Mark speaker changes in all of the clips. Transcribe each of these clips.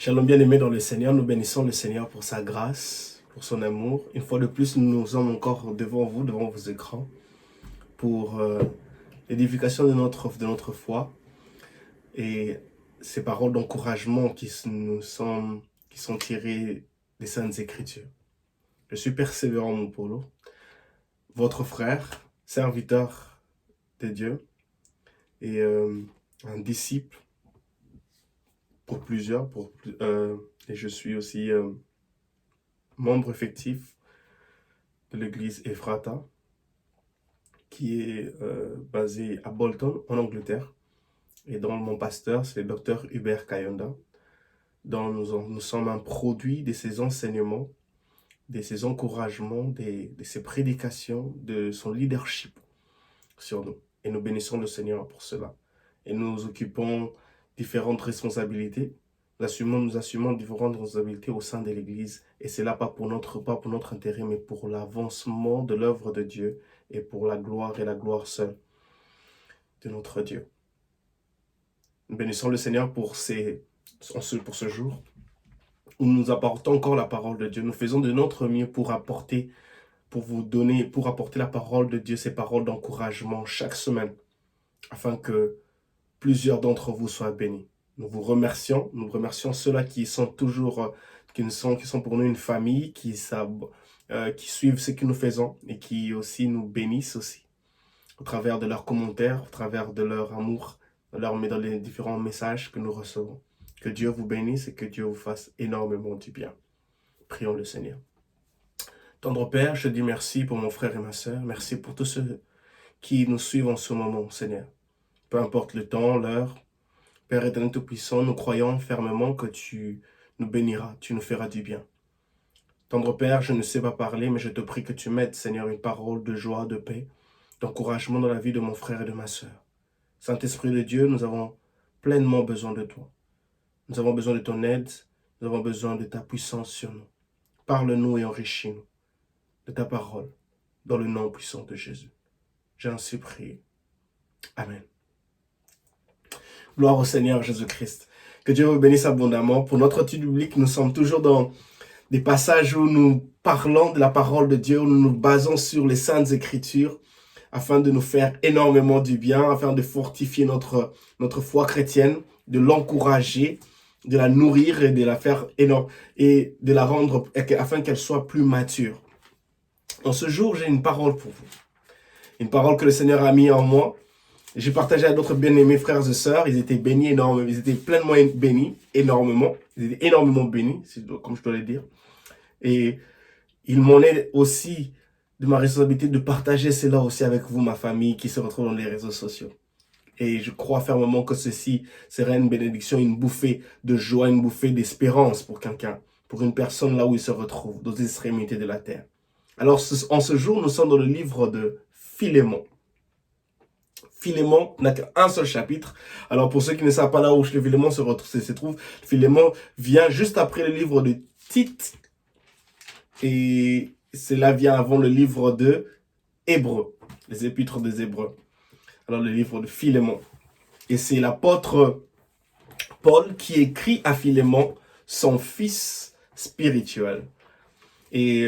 Speaker 1: Shalom bien-aimés dans le Seigneur, nous bénissons le Seigneur pour sa grâce, pour son amour. Une fois de plus, nous sommes encore devant vous, devant vos écrans, pour l'édification de notre foi et ces paroles d'encouragement qui sont tirées des Saintes Écritures. Je suis persévérant, mon Polo, votre frère, serviteur de Dieu et un disciple pour plusieurs, et je suis aussi membre effectif de l'église Ephrata, qui est basée à Bolton, en Angleterre, et dont mon pasteur, c'est le docteur Hubert Kayonda, dont nous sommes un produit de ses enseignements, de ses encouragements, de ses prédications, de son leadership sur nous. Et nous bénissons le Seigneur pour cela. Et nous occupons différentes responsabilités. Nous assumons différentes responsabilités au sein de l'Église. Et c'est là pas pour notre intérêt, mais pour l'avancement de l'œuvre de Dieu et pour la gloire et la gloire seule de notre Dieu. Nous bénissons le Seigneur pour ce jour où nous apportons encore la parole de Dieu. Nous faisons de notre mieux pour apporter la parole de Dieu, ces paroles d'encouragement chaque semaine, afin que plusieurs d'entre vous soient bénis. Nous remercions ceux-là qui sont toujours, qui sont pour nous une famille, qui suivent ce que nous faisons et qui aussi nous bénissent aussi, au travers de leurs commentaires, au travers de leur amour, dans les différents messages que nous recevons. Que Dieu vous bénisse et que Dieu vous fasse énormément du bien. Prions le Seigneur. Tendre Père, je dis merci pour mon frère et ma sœur. Merci pour tous ceux qui nous suivent en ce moment, Seigneur. Peu importe le temps, l'heure, Père éternel tout-puissant, nous croyons fermement que tu nous béniras, tu nous feras du bien. Tendre Père, je ne sais pas parler, mais je te prie que tu m'aides, Seigneur, une parole de joie, de paix, d'encouragement dans la vie de mon frère et de ma sœur. Saint-Esprit de Dieu, nous avons pleinement besoin de toi. Nous avons besoin de ton aide, nous avons besoin de ta puissance sur nous. Parle-nous et enrichis-nous de ta parole, dans le nom puissant de Jésus. J'ai ainsi prié. Amen. Gloire au Seigneur Jésus-Christ. Que Dieu vous bénisse abondamment. Pour notre étude biblique, nous sommes toujours dans des passages où nous parlons de la parole de Dieu, où nous nous basons sur les Saintes Écritures, afin de nous faire énormément du bien, afin de fortifier notre foi chrétienne, de l'encourager, de la nourrir et de la faire énorme, et de la rendre, afin qu'elle soit plus mature. En ce jour, j'ai une parole pour vous. Une parole que le Seigneur a mis en moi. J'ai partagé à d'autres bien-aimés frères et sœurs. Ils étaient bénis énormément. Ils étaient pleinement bénis énormément. Ils étaient énormément bénis, comme je dois le dire. Et il m'en est aussi de ma responsabilité de partager cela aussi avec vous, ma famille, qui se retrouve dans les réseaux sociaux. Et je crois fermement que ceci serait une bénédiction, une bouffée de joie, une bouffée d'espérance pour quelqu'un, pour une personne là où il se retrouve, dans les extrémités de la terre. Alors, en ce jour, nous sommes dans le livre de Philémon. Philémon n'a qu'un seul chapitre. Alors, pour ceux qui ne savent pas là où le Philémon se trouve, Philémon vient juste après le livre de Tite. Et cela vient avant le livre de Hébreux, les épîtres des Hébreux. Alors, le livre de Philémon. Et c'est l'apôtre Paul qui écrit à Philémon, son fils spirituel. Et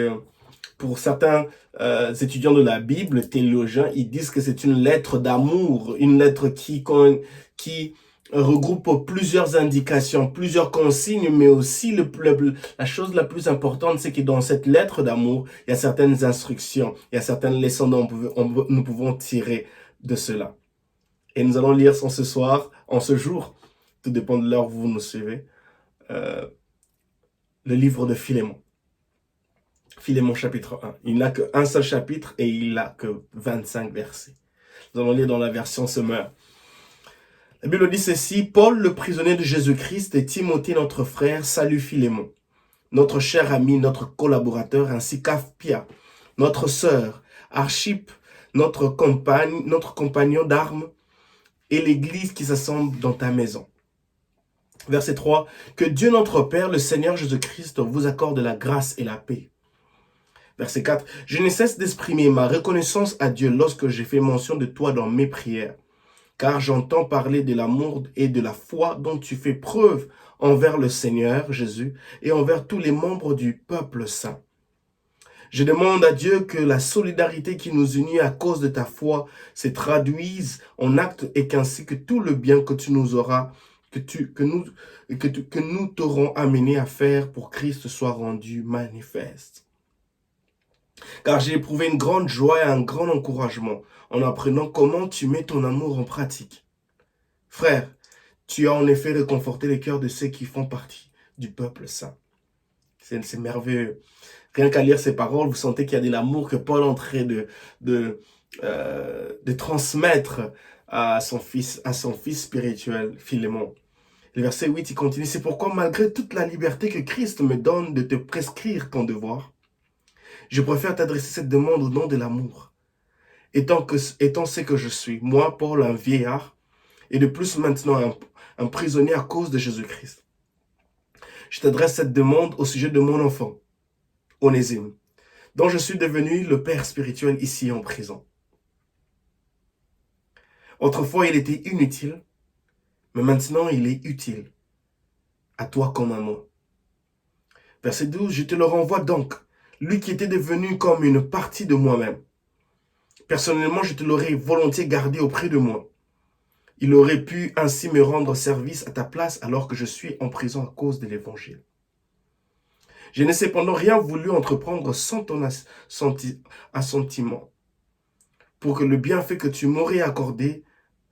Speaker 1: pour certains étudiants de la Bible, théologiens, ils disent que c'est une lettre d'amour, une lettre qui regroupe plusieurs indications, plusieurs consignes, mais aussi la chose la plus importante, c'est que dans cette lettre d'amour, il y a certaines instructions, il y a certaines leçons dont nous pouvons tirer de cela. Et nous allons lire ce soir, en ce jour, tout dépend de l'heure où vous nous suivez, le livre de Philémon. Philémon chapitre 1. Il n'a qu'un seul chapitre et il n'a que 25 versets. Nous allons lire dans la version Semeur. La Bible dit ceci: Paul, le prisonnier de Jésus-Christ, et Timothée, notre frère, salue Philémon, notre cher ami, notre collaborateur, ainsi qu'Apphia, notre sœur, Archippe, notre compagnon d'armes, et l'église qui s'assemble dans ta maison. Verset 3. Que Dieu notre Père, le Seigneur Jésus-Christ, vous accorde la grâce et la paix. Verset 4. Je ne cesse d'exprimer ma reconnaissance à Dieu lorsque j'ai fait mention de toi dans mes prières, car j'entends parler de l'amour et de la foi dont tu fais preuve envers le Seigneur Jésus et envers tous les membres du peuple saint. Je demande à Dieu que la solidarité qui nous unit à cause de ta foi se traduise en actes et qu'ainsi que tout le bien que tu nous auras, que nous t'aurons amené à faire pour Christ soit rendu manifeste. Car j'ai éprouvé une grande joie et un grand encouragement en apprenant comment tu mets ton amour en pratique. Frère, tu as en effet réconforté les cœurs de ceux qui font partie du peuple saint. C'est merveilleux. Rien qu'à lire ces paroles, vous sentez qu'il y a de l'amour que Paul est en train de transmettre à son fils spirituel, Philémon. Le verset 8, il continue. C'est pourquoi, malgré toute la liberté que Christ me donne de te prescrire ton devoir, je préfère t'adresser cette demande au nom de l'amour. Étant ce que je suis, moi, Paul, un vieillard, et de plus maintenant un prisonnier à cause de Jésus-Christ. Je t'adresse cette demande au sujet de mon enfant, Onésime, dont je suis devenu le père spirituel ici en prison. Autrefois, il était inutile, mais maintenant, il est utile, à toi comme à moi. Verset 12, je te le renvoie donc, lui qui était devenu comme une partie de moi-même. Personnellement, je te l'aurais volontiers gardé auprès de moi. Il aurait pu ainsi me rendre service à ta place alors que je suis en prison à cause de l'évangile. Je n'ai cependant rien voulu entreprendre sans ton assentiment, pour que le bienfait que tu m'aurais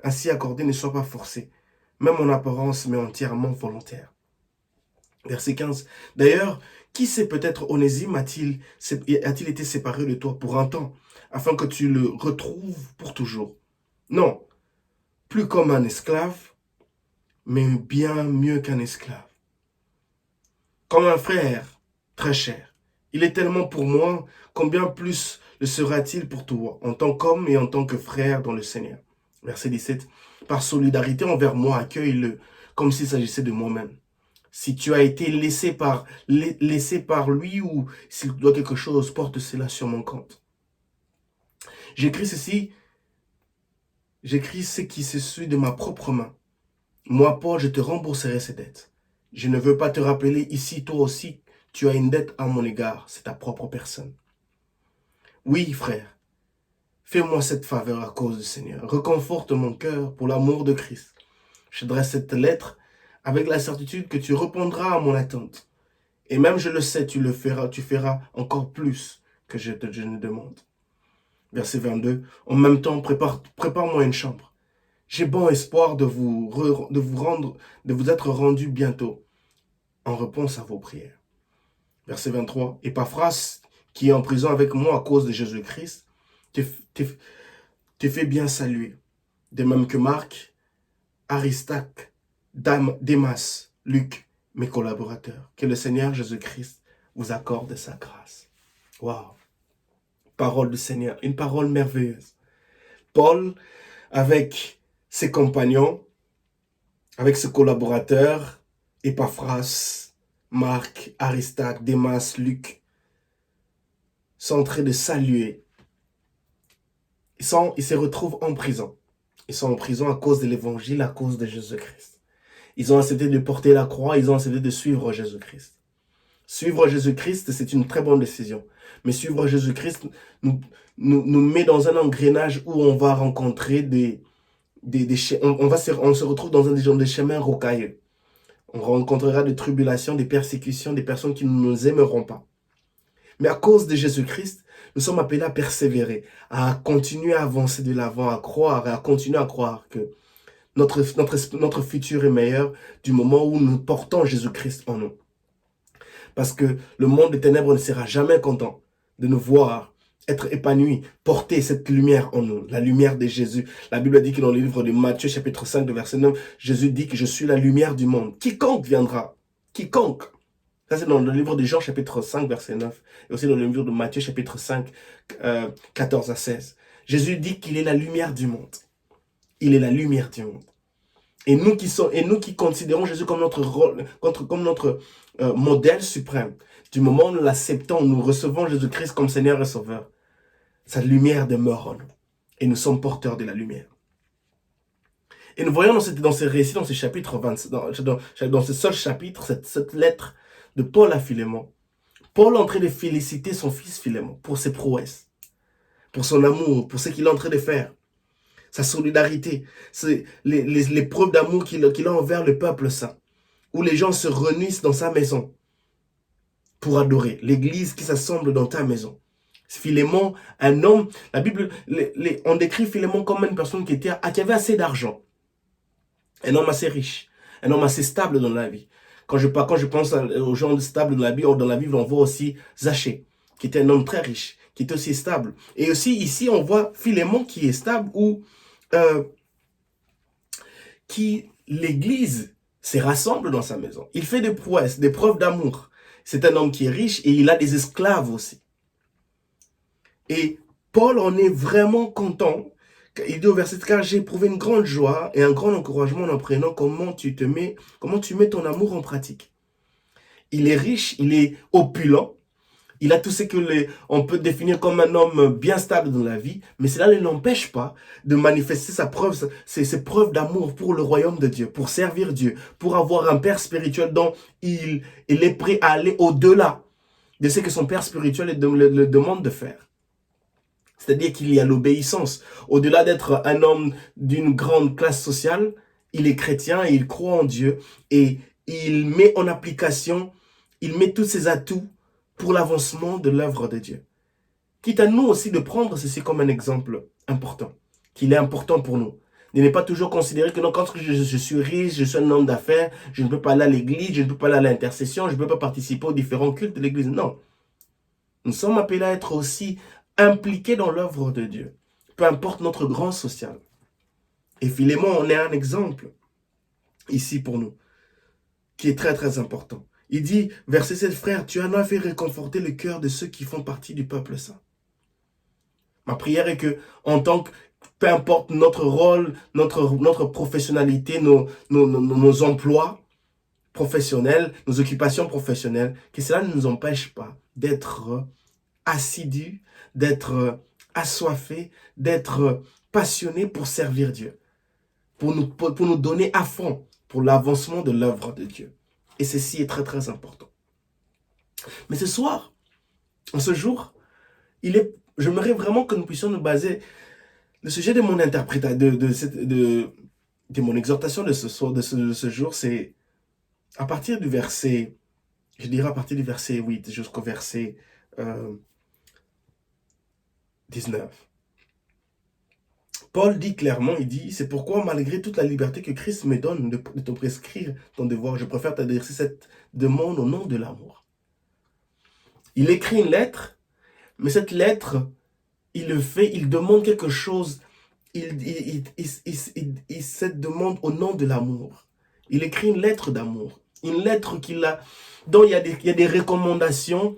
Speaker 1: ainsi accordé ne soit pas forcé, même en apparence, mais entièrement volontaire. Verset 15. D'ailleurs, qui sait, peut-être Onésime a-t-il été séparé de toi pour un temps, afin que tu le retrouves pour toujours? Non, plus comme un esclave, mais bien mieux qu'un esclave. Comme un frère, très cher. Il est tellement pour moi, combien plus le sera-t-il pour toi, en tant qu'homme et en tant que frère dans le Seigneur. Verset 17. Par solidarité envers moi, accueille-le comme s'il s'agissait de moi-même. Si tu as été laissé par lui ou s'il doit quelque chose, porte cela sur mon compte. J'écris ce qui se suit de ma propre main. Moi, Paul, je te rembourserai ces dettes. Je ne veux pas te rappeler ici, toi aussi, tu as une dette à mon égard, c'est ta propre personne. Oui, frère, fais-moi cette faveur à cause du Seigneur. Reconforte mon cœur pour l'amour de Christ. Je dresse cette lettre avec la certitude que tu répondras à mon attente. Et même, je le sais, tu feras encore plus que je ne demande. Verset 22. En même temps, prépare-moi une chambre. J'ai bon espoir de vous être rendu bientôt en réponse à vos prières. Verset 23. Epaphras, qui est en prison avec moi à cause de Jésus-Christ, te fait bien saluer. De même que Marc, Aristarque, Démas, Luc, mes collaborateurs. Que le Seigneur Jésus-Christ vous accorde sa grâce. Waouh! Parole du Seigneur, une parole merveilleuse. Paul, avec ses compagnons, avec ses collaborateurs, Epaphras, Marc, Aristarque, Démas, Luc, sont en train de saluer. Ils se retrouvent en prison. Ils sont en prison à cause de l'évangile, à cause de Jésus-Christ. Ils ont accepté de porter la croix, ils ont accepté de suivre Jésus-Christ. Suivre Jésus-Christ, c'est une très bonne décision. Mais suivre Jésus-Christ nous met dans un engrenage où on va rencontrer on se retrouve dans des chemins rocailleux. On rencontrera des tribulations, des persécutions, des personnes qui ne nous aimeront pas. Mais à cause de Jésus-Christ, nous sommes appelés à persévérer, à continuer à avancer de l'avant, à croire, et à continuer à croire que notre futur est meilleur du moment où nous portons Jésus-Christ en nous. Parce que le monde des ténèbres ne sera jamais content de nous voir être épanouis, porter cette lumière en nous, la lumière de Jésus. La Bible dit que dans le livre de Matthieu, chapitre 5, verset 9, Jésus dit que je suis la lumière du monde. Quiconque viendra, quiconque. Ça, c'est dans le livre de Jean, chapitre 5, verset 9. Et aussi dans le livre de Matthieu, chapitre 5, 14 à 16. Jésus dit qu'il est la lumière du monde. Il est la lumière du monde. Et nous qui considérons Jésus comme notre modèle suprême, du moment où nous l'acceptons, nous recevons Jésus-Christ comme Seigneur et Sauveur, sa lumière demeure en nous. Et nous sommes porteurs de la lumière. Et nous voyons dans ces récits, dans ces chapitres 20, dans ce seul chapitre, cette lettre de Paul à Philémon, Paul est en train de féliciter son fils Philémon pour ses prouesses, pour son amour, pour ce qu'il est en train de faire, sa solidarité, les preuves d'amour qu'il a envers le peuple saint, où les gens se réunissent dans sa maison pour adorer, l'église qui s'assemble dans ta maison. Philémon, un homme, la Bible, on décrit Philémon comme une personne qui avait assez d'argent, un homme assez riche, un homme assez stable dans la vie. Quand je pense aux gens stables dans la Bible, on voit aussi Zachée, qui était un homme très riche, qui était aussi stable. Et aussi ici, on voit Philémon qui est stable, ou qui l'église se rassemble dans sa maison. Il fait des prouesses, des preuves d'amour. C'est un homme qui est riche et il a des esclaves aussi. Et Paul en est vraiment content. Il dit au verset 4, j'ai éprouvé une grande joie et un grand encouragement en apprenant comment tu mets ton amour en pratique. Il est riche, il est opulent, il a tout ce que on peut définir comme un homme bien stable dans la vie, mais cela ne l'empêche pas de manifester ses preuves d'amour pour le royaume de Dieu, pour servir Dieu, pour avoir un père spirituel dont il est prêt à aller au-delà de ce que son père spirituel le demande de faire. C'est-à-dire qu'il y a l'obéissance. Au-delà d'être un homme d'une grande classe sociale, il est chrétien et il croit en Dieu et il met en application, il met tous ses atouts pour l'avancement de l'œuvre de Dieu. Quitte à nous aussi de prendre ceci comme un exemple important, qu'il est important pour nous. De ne pas toujours considérer que non, quand je suis riche, je suis un homme d'affaires, je ne peux pas aller à l'église, je ne peux pas aller à l'intercession, je ne peux pas participer aux différents cultes de l'église. Non. Nous sommes appelés à être aussi impliqués dans l'œuvre de Dieu, peu importe notre grand social. Et Philémon en est un exemple ici pour nous, qui est très très important. Il dit, verset 7, frère, tu en as fait réconforter le cœur de ceux qui font partie du peuple saint. Ma prière est que, en tant que, peu importe notre rôle, notre professionnalité, nos emplois professionnels, nos occupations professionnelles, que cela ne nous empêche pas d'être assidus, d'être assoiffés, d'être passionnés pour servir Dieu, pour nous donner à fond pour l'avancement de l'œuvre de Dieu. Et ceci est très très important. Mais ce soir, en ce jour, j'aimerais vraiment que nous puissions nous baser. Le sujet de mon interprétation, de mon exhortation de ce soir, de ce jour, c'est à partir du verset, je dirais à partir du verset 8 jusqu'au verset 19. Paul dit clairement, il dit, c'est pourquoi malgré toute la liberté que Christ me donne de te prescrire ton devoir, je préfère t'adresser cette demande au nom de l'amour. Il écrit une lettre, mais cette lettre, il demande quelque chose, il se demande au nom de l'amour. Il écrit une lettre d'amour, une lettre dont il y a des recommandations,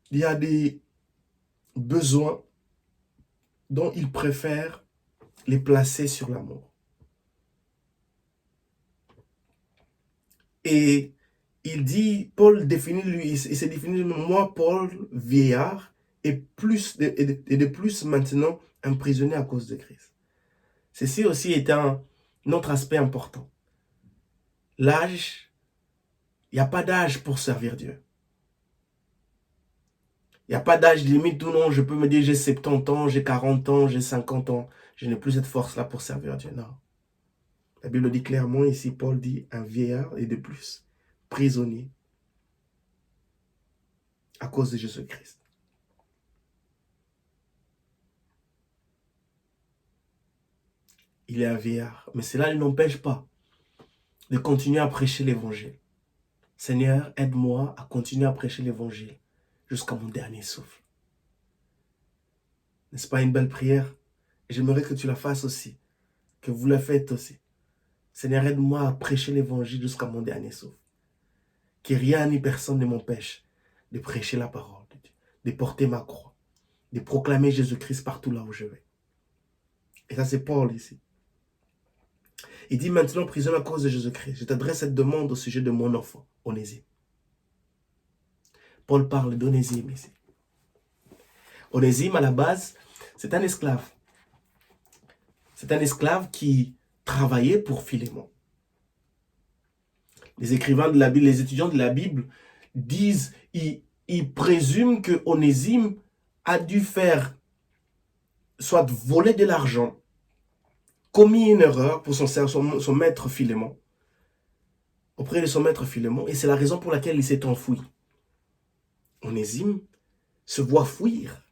Speaker 1: il y a des besoins dont il préfère les placer sur l'amour. Et il dit, Paul définit lui, il s'est défini, moi, Paul, vieillard, et de plus maintenant emprisonné à cause de Christ. Ceci aussi est un autre aspect important. L'âge, il n'y a pas d'âge pour servir Dieu. Il n'y a pas d'âge limite ou non, je peux me dire j'ai 70 ans, j'ai 40 ans, j'ai 50 ans, je n'ai plus cette force-là pour servir Dieu. Non. La Bible dit clairement ici, Paul dit un vieillard et de plus, prisonnier à cause de Jésus-Christ. Il est un vieillard, mais cela ne l'empêche pas de continuer à prêcher l'évangile. Seigneur, aide-moi à continuer à prêcher l'évangile jusqu'à mon dernier souffle. N'est-ce pas une belle prière? Et j'aimerais que tu la fasses aussi, que vous la faites aussi. Seigneur, aide-moi à prêcher l'évangile jusqu'à mon dernier souffle. Que rien ni personne ne m'empêche de prêcher la parole de Dieu, de porter ma croix, de proclamer Jésus-Christ partout là où je vais. Et ça, c'est Paul ici. Il dit maintenant, prisonnier à cause de Jésus-Christ, je t'adresse cette demande au sujet de mon enfant, Onésime. Paul parle d'Onésime ici. Onésime, à la base, c'est un esclave. C'est un esclave qui travailler pour Philémon. Les écrivains de la Bible, les étudiants de la Bible disent, ils présument que Onésime a dû faire, soit voler de l'argent, commis une erreur pour son maître Philémon, auprès de son maître Philémon, et c'est la raison pour laquelle il s'est enfoui. Onésime se voit fuir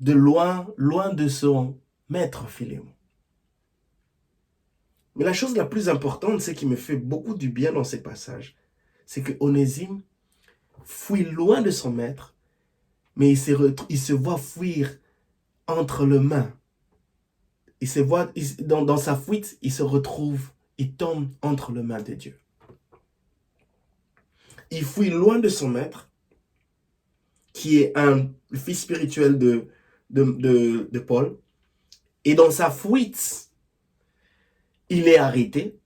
Speaker 1: de loin de son maître Philémon. Mais la chose la plus importante, c'est qui me fait beaucoup du bien dans ces passages, c'est que Onésime fuit loin de son maître, mais il se voit fuir entre les mains. Dans sa fuite, il se retrouve, il tombe entre les mains de Dieu. Il fuit loin de son maître, qui est le fils spirituel de Paul, et dans sa fuite, il est arrêté.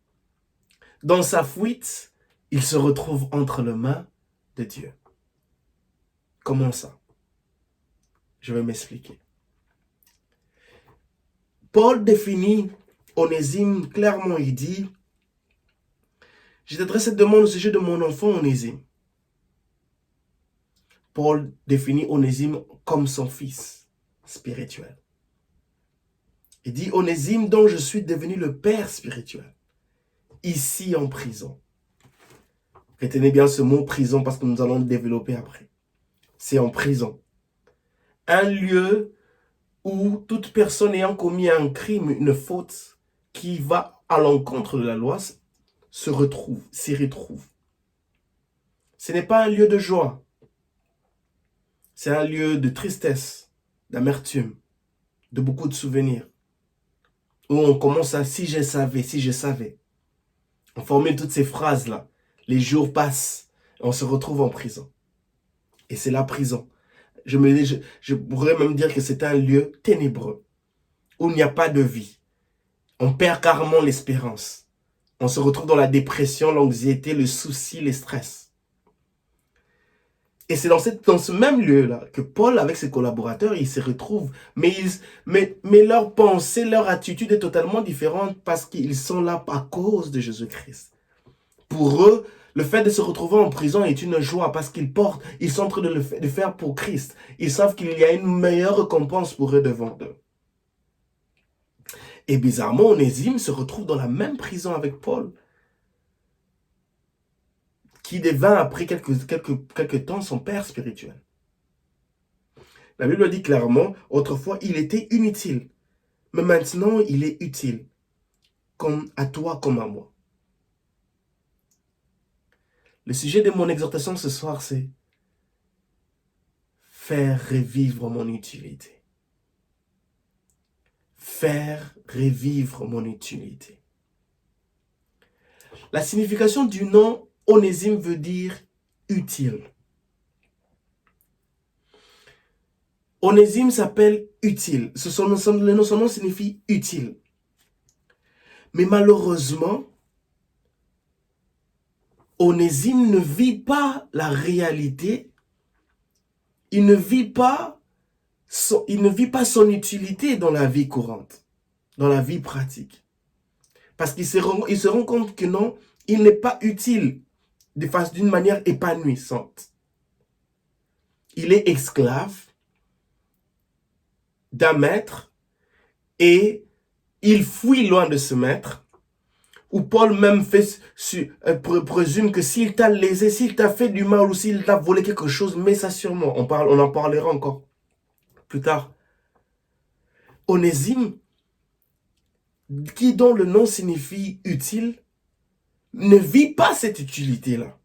Speaker 1: Dans sa fuite, il se retrouve entre les mains de Dieu. Comment ça? Je vais m'expliquer. Paul définit Onésime clairement, il dit, « Je t'adresse cette demande au sujet de mon enfant Onésime. » Paul définit Onésime comme son fils spirituel. Il dit, « Onésime dont je suis devenu le père spirituel, ici en prison. » Retenez bien ce mot prison parce que nous allons le développer après. C'est en prison. Un lieu où toute personne ayant commis un crime, une faute qui va à l'encontre de la loi, s'y retrouve. Ce n'est pas un lieu de joie. C'est un lieu de tristesse, d'amertume, de beaucoup de souvenirs. Où on commence à « si je savais ». On formule toutes ces phrases-là. Les jours passent, et on se retrouve en prison. Et c'est la prison. Je pourrais même dire que c'est un lieu ténébreux, où il n'y a pas de vie. On perd carrément l'espérance. On se retrouve dans la dépression, l'anxiété, le souci, le stress. Et c'est dans ce même lieu-là que Paul, avec ses collaborateurs, il se retrouve. Mais leur pensée, leur attitude est totalement différente parce qu'ils sont là à cause de Jésus-Christ. Pour eux, le fait de se retrouver en prison est une joie parce ils sont en train de le faire pour Christ. Ils savent qu'il y a une meilleure récompense pour eux devant eux. Et bizarrement, Onésime se retrouve dans la même prison avec Paul, qui devint après quelques temps son père spirituel. La Bible dit clairement, autrefois, il était inutile, mais maintenant, il est utile, comme à toi, comme à moi. Le sujet de mon exhortation ce soir, c'est faire revivre mon utilité. Faire revivre mon utilité. La signification du nom Onésime veut dire utile. Onésime s'appelle utile. Son nom signifie utile. Mais malheureusement, Onésime ne vit pas la réalité. Il ne vit pas son utilité dans la vie courante, dans la vie pratique. Parce qu'il se rend compte que non, il n'est pas utile d'une manière épanouissante. Il est esclave d'un maître et il fuit loin de ce maître, où Paul même présume que s'il t'a lésé, s'il t'a fait du mal ou s'il t'a volé quelque chose, mais ça sûrement, on en parlera encore plus tard. Onésime, dont le nom signifie utile, ne vit pas cette utilité-là.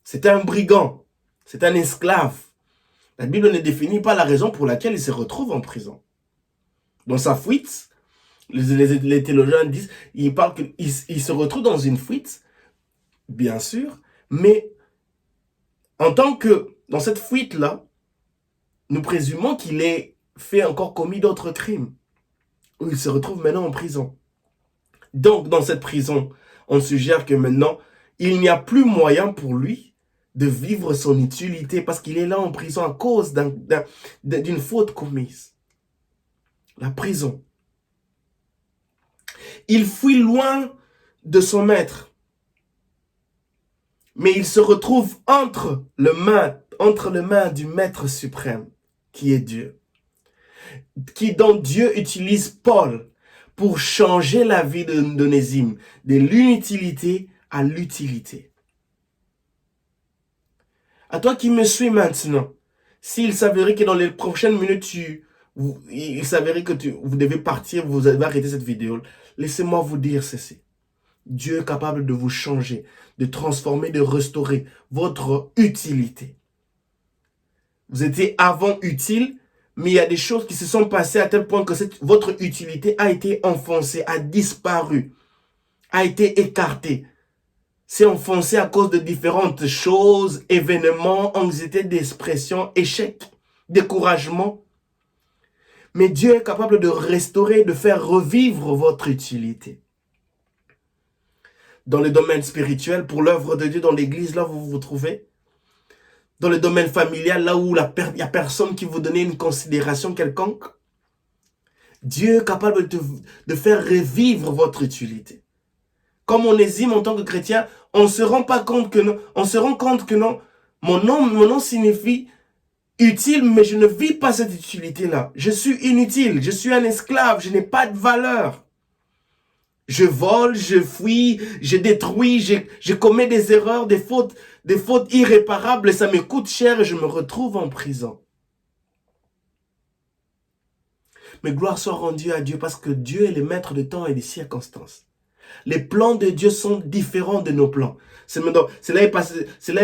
Speaker 1: C'est un brigand, c'est un esclave. La Bible ne définit pas la raison pour laquelle il se retrouve en prison. Dans sa fuite, les théologiens disent, ils parlent qu'il se retrouve dans une fuite, bien sûr, mais en tant que, dans cette fuite-là, nous présumons qu'il ait commis d'autres crimes, où il se retrouve maintenant en prison. Donc, dans cette prison, on suggère que maintenant, il n'y a plus moyen pour lui de vivre son utilité parce qu'il est là en prison à cause d'une faute commise. La prison. Il fuit loin de son maître. Mais il se retrouve entre les mains du maître suprême, qui est Dieu. Dont Dieu utilise Paul pour changer la vie d'Onésime, de l'inutilité à l'utilité. À toi qui me suis maintenant, s'il s'avérait que dans les prochaines minutes, il s'avérait que vous devez partir, vous avez arrêté cette vidéo, laissez-moi vous dire ceci. Dieu est capable de vous changer, de transformer, de restaurer votre utilité. Vous étiez avant utile, mais il y a des choses qui se sont passées à tel point que votre utilité a été enfoncée, a disparu, a été écartée. C'est enfoncé à cause de différentes choses, événements, anxiété d'expression, échec, découragement. Mais Dieu est capable de restaurer, de faire revivre votre utilité. Dans le domaine spirituel, pour l'œuvre de Dieu dans l'église, là où vous vous trouvez. Dans le domaine familial, là où il n'y a personne qui vous donne une considération quelconque. Dieu est capable de faire revivre votre utilité. Comme Onésime en tant que chrétien, on ne se rend pas compte que non. On se rend compte que non. Mon nom signifie utile, mais je ne vis pas cette utilité-là. Je suis inutile. Je suis un esclave. Je n'ai pas de valeur. Je vole, je fuis, je détruis, je commets des erreurs, des fautes irréparables. Et ça me coûte cher et je me retrouve en prison. Mais gloire soit rendue à Dieu parce que Dieu est le maître de temps et des circonstances. Les plans de Dieu sont différents de nos plans. C'est là,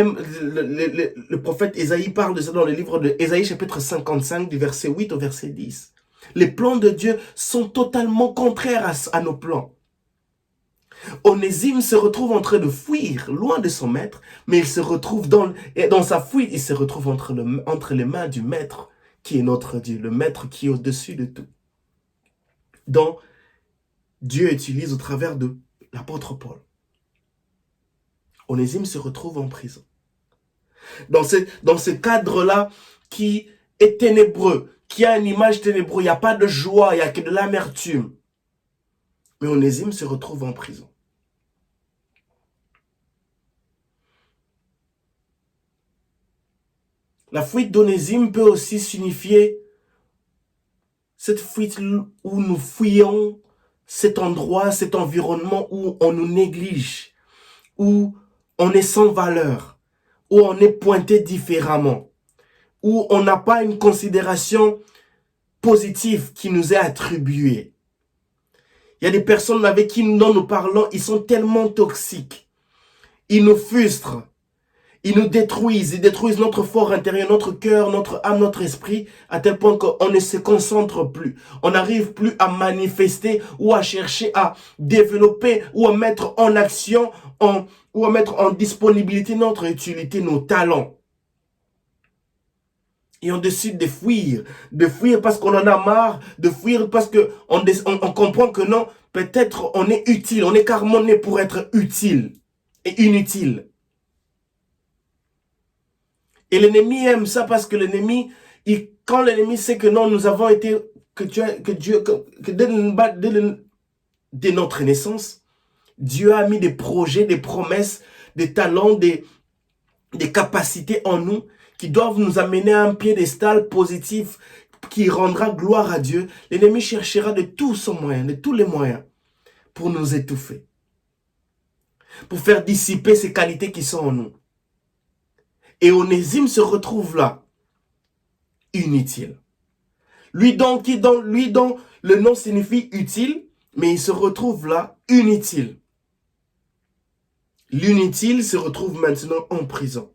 Speaker 1: le prophète Ésaïe parle de ça dans le livre de Ésaïe chapitre 55 du verset 8 au verset 10. Les plans de Dieu sont totalement contraires à nos plans. Onésime se retrouve en train de fuir loin de son maître, mais il se retrouve dans sa fuite, il se retrouve entre les mains du maître qui est notre Dieu, le maître qui est au-dessus de tout. Donc, Dieu utilise au travers de l'apôtre Paul. Onésime se retrouve en prison. Dans ce cadre-là qui est ténébreux, qui a une image ténébreuse, il n'y a pas de joie, il n'y a que de l'amertume. Mais Onésime se retrouve en prison. La fuite d'Onésime peut aussi signifier cette fuite où nous fuyons cet endroit, cet environnement où on nous néglige, où on est sans valeur, où on est pointé différemment, où on n'a pas une considération positive qui nous est attribuée. Il y a des personnes avec qui nous parlons, ils sont tellement toxiques. Ils nous frustrent. Ils nous détruisent. Ils détruisent notre fort intérieur, notre cœur, notre âme, notre esprit, à tel point qu'on ne se concentre plus. On n'arrive plus à manifester ou à chercher à développer ou à mettre en action ou à mettre en disponibilité notre utilité, nos talents. Et on décide de fuir parce qu'on en a marre, de fuir parce qu'on comprend que non, peut-être on est utile, on est carrément né pour être utile et inutile. Et l'ennemi aime ça parce que quand l'ennemi sait que non, nous avons été, dès notre naissance, Dieu a mis des projets, des promesses, des talents, des capacités en nous qui doivent nous amener à un piédestal positif qui rendra gloire à Dieu. L'ennemi cherchera de tous les moyens pour nous étouffer, pour faire dissiper ces qualités qui sont en nous. Et Onésime se retrouve là, inutile. Lui dont le nom signifie utile, mais il se retrouve là, inutile. L'inutile se retrouve maintenant en prison.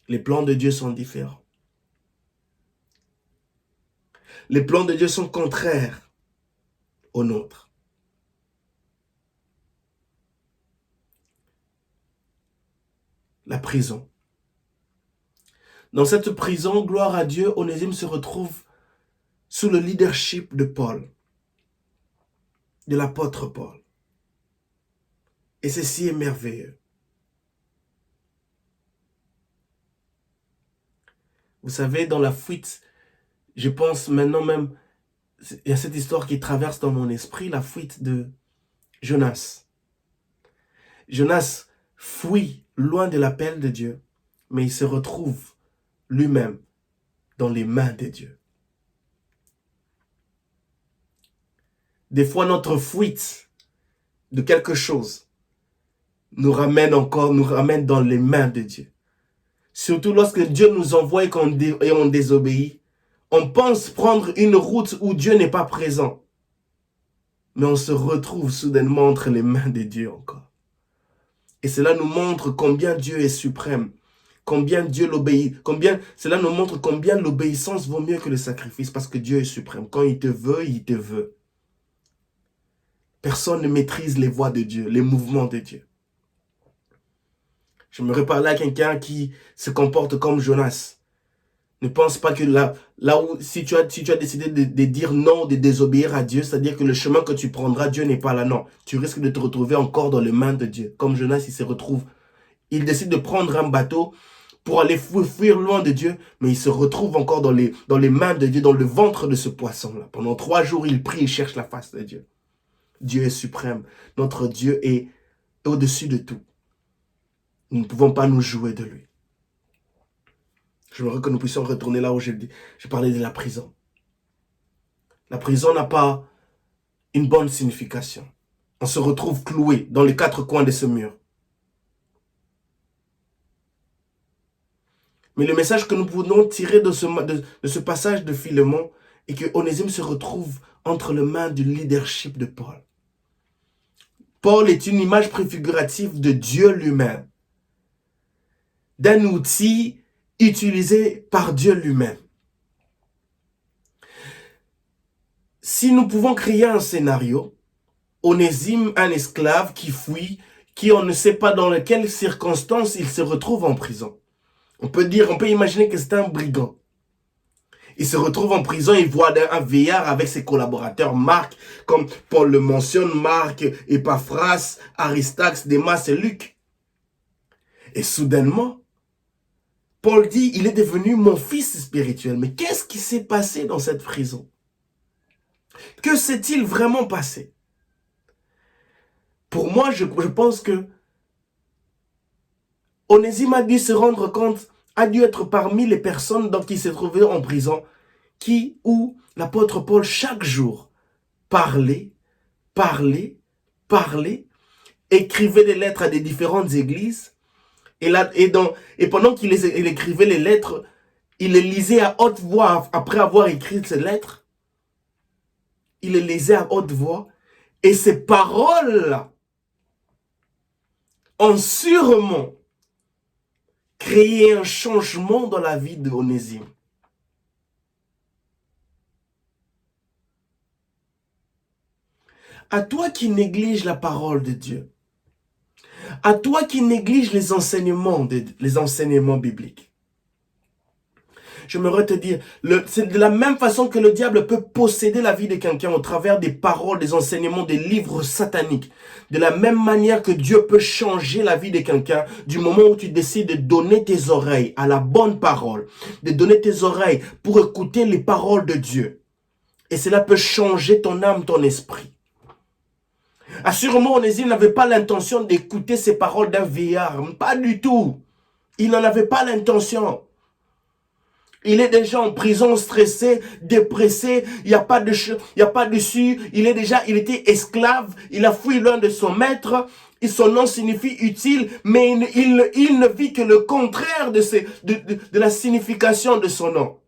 Speaker 1: Les plans de Dieu sont différents. Les plans de Dieu sont contraires aux nôtres. La prison. Dans cette prison, gloire à Dieu, Onésime se retrouve sous le leadership de Paul, de l'apôtre Paul. Et ceci est merveilleux. Vous savez, dans la fuite, je pense maintenant même, il y a cette histoire qui traverse dans mon esprit, la fuite de Jonas. Jonas fuit loin de l'appel de Dieu, mais il se retrouve lui-même dans les mains de Dieu. Des fois, notre fuite de quelque chose nous ramène dans les mains de Dieu. Surtout lorsque Dieu nous envoie et on désobéit. On pense prendre une route où Dieu n'est pas présent. Mais on se retrouve soudainement entre les mains de Dieu encore. Et cela nous montre combien Dieu est suprême, combien Dieu l'obéit, cela nous montre combien l'obéissance vaut mieux que le sacrifice, parce que Dieu est suprême. Quand il te veut, il te veut. Personne ne maîtrise les voies de Dieu, les mouvements de Dieu. J'aimerais parler à quelqu'un qui se comporte comme Jonas. Ne pense pas que là où, si tu as décidé de dire non, de désobéir à Dieu, c'est-à-dire que le chemin que tu prendras, Dieu n'est pas là. Non, tu risques de te retrouver encore dans les mains de Dieu. Comme Jonas, il décide de prendre un bateau pour aller fuir loin de Dieu, mais il se retrouve encore dans les mains de Dieu, dans le ventre de ce poisson-là. Pendant 3 jours, il prie, il cherche la face de Dieu. Dieu est suprême. Notre Dieu est au-dessus de tout. Nous ne pouvons pas nous jouer de lui. J'aimerais que nous puissions retourner là où j'ai parlé de la prison. La prison n'a pas une bonne signification. On se retrouve cloué dans les 4 coins de ce mur. Mais le message que nous pouvons tirer de ce passage de Philémon est que Onésime se retrouve entre les mains du leadership de Paul. Paul est une image préfigurative de Dieu lui-même, d'un outil utilisé par Dieu lui-même. Si nous pouvons créer un scénario, Onésime, un esclave qui fuit, qui on ne sait pas dans quelles circonstances il se retrouve en prison. On peut imaginer que c'est un brigand. Il se retrouve en prison, il voit un vieillard avec ses collaborateurs, Marc, comme Paul le mentionne, Marc, Epaphras, Aristaxe, Démas et Luc. Et soudainement, Paul dit, il est devenu mon fils spirituel. Mais qu'est-ce qui s'est passé dans cette prison? Que s'est-il vraiment passé? Pour moi, je pense que Onésime a dû se rendre compte, a dû être parmi les personnes qui se trouvaient en prison, où l'apôtre Paul, chaque jour, parlait, écrivait des lettres à des différentes églises, et pendant qu'il écrivait les lettres, il les lisait à haute voix. Après avoir écrit ces lettres, il les lisait à haute voix, et ces paroles-là ont sûrement créé un changement dans la vie d'Onésime. À toi qui négliges la parole de Dieu, à toi qui négliges les enseignements bibliques, j'aimerais te dire, c'est de la même façon que le diable peut posséder la vie de quelqu'un au travers des paroles, des enseignements, des livres sataniques. De la même manière que Dieu peut changer la vie de quelqu'un du moment où tu décides de donner tes oreilles à la bonne parole, de donner tes oreilles pour écouter les paroles de Dieu. Et cela peut changer ton âme, ton esprit. Assurément, Onésime n'avait pas l'intention d'écouter ces paroles d'un vieillard. Pas du tout. Il n'en avait pas l'intention. Il est déjà en prison, stressé, dépressé, il n'y a pas dessus, il était esclave, il a fui loin de son maître, et son nom signifie utile, mais il ne vit que le contraire de la signification de son nom.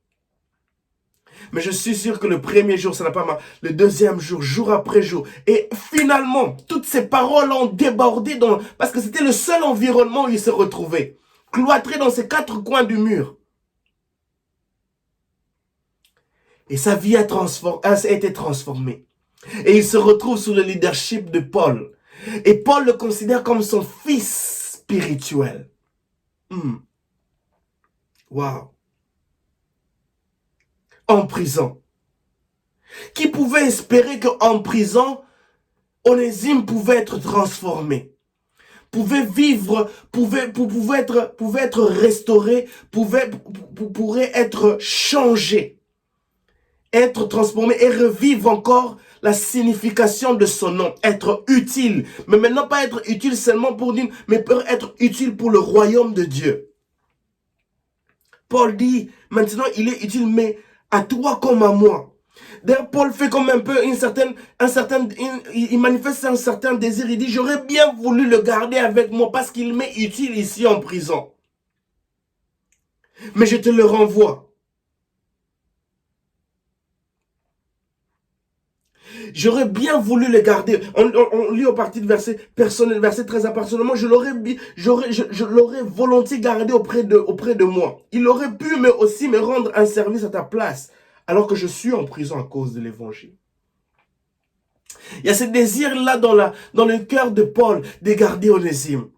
Speaker 1: Mais je suis sûr que le premier jour, ça n'a pas marché. Le deuxième jour, jour après jour. Et finalement, toutes ces paroles ont débordé parce que c'était le seul environnement où il se retrouvait. Cloîtré dans ces 4 coins du mur. Et sa vie a été transformée. Et il se retrouve sous le leadership de Paul. Et Paul le considère comme son fils spirituel. Wow. En prison. Qui pouvait espérer qu'en prison, Onésime pouvait être transformé, pouvait vivre, pouvait être restauré, pourrait être changé. être transformé et revivre encore la signification de son nom, être utile. Mais maintenant, pas être utile seulement pour dire, mais pour être utile pour le royaume de Dieu. Paul dit, maintenant il est utile, mais à toi comme à moi. D'ailleurs, Paul fait comme un peu il manifeste un certain désir. Il dit, j'aurais bien voulu le garder avec moi parce qu'il m'est utile ici en prison. Mais je te le renvoie. J'aurais bien voulu le garder. On lit au parti de verset personnel, verset très personnellement. Je l'aurais volontiers gardé auprès de moi. Il aurait pu aussi me rendre un service à ta place, alors que je suis en prison à cause de l'évangile. Il y a ce désir-là dans le cœur de Paul de garder Onésime.